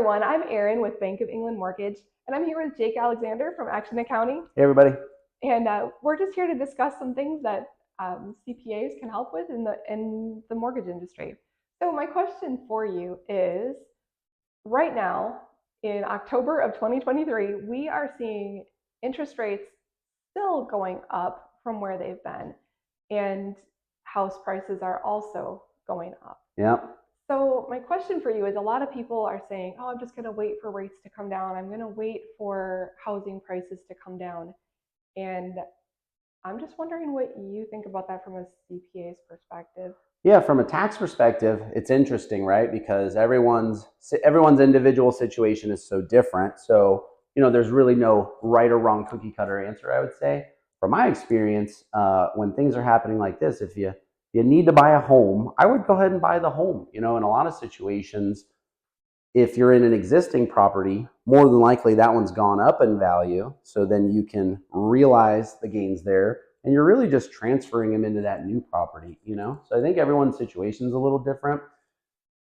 everyone. I'm Erin with Bank of England Mortgage, and I'm here with Jake Alexander from Action Accounting. Hey, everybody. And we're just here to discuss some things that CPAs can help with in the mortgage industry. So my question for you is, right now in October of 2023, we are seeing interest rates still going up from where they've been, and house prices are also going up. Yeah. So my question for you is, a lot of people are saying, oh, I'm just going to wait for rates to come down. I'm going to wait for housing prices to come down. And I'm just wondering what you think about that from a CPA's perspective. Yeah, from a tax perspective, it's interesting, right? Because everyone's individual situation is so different. So, there's really no right or wrong cookie cutter answer, I would say. From my experience, when things are happening like this, if you need to buy a home, I would go ahead and buy the home. In a lot of situations, if you're in an existing property, more than likely that one's gone up in value. So then you can realize the gains there, and you're really just transferring them into that new property. So I think everyone's situation is a little different.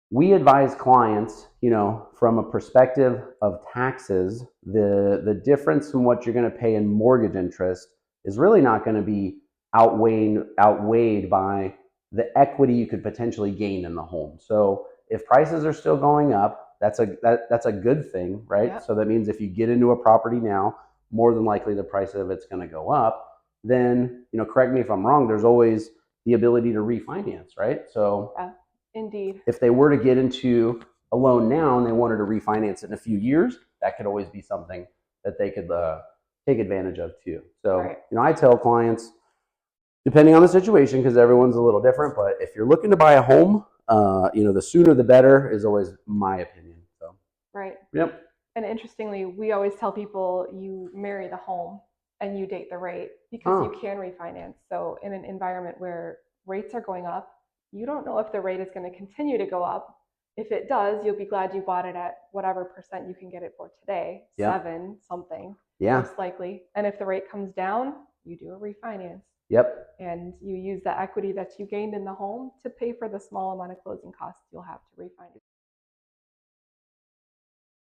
We advise clients, from a perspective of taxes, the difference in what you're going to pay in mortgage interest is really not going to be outweighed by the equity you could potentially gain in the home. So if prices are still going up, that's a good thing, right? Yep. So that means if you get into a property now, more than likely the price of it's going to go up. Then, correct me if I'm wrong, there's always the ability to refinance, right? So Yeah, indeed. if they were to get into a loan now and they wanted to refinance it in a few years, that could always be something that they could take advantage of too. So, Right. I tell clients, depending on the situation, because everyone's a little different, but if you're looking to buy a home, the sooner the better is always my opinion. So, Right. yep. And interestingly, we always tell people you marry the home and you date the rate, because Huh. you can refinance. So in an environment where rates are going up, you don't know if the rate is going to continue to go up. If it does, you'll be glad you bought it at whatever percent you can get it for today, Yep. 7 something, Yeah. most likely. And if the rate comes down, you do a refinance Yep. and you use the equity that you gained in the home to pay for the small amount of closing costs you'll have to refinance.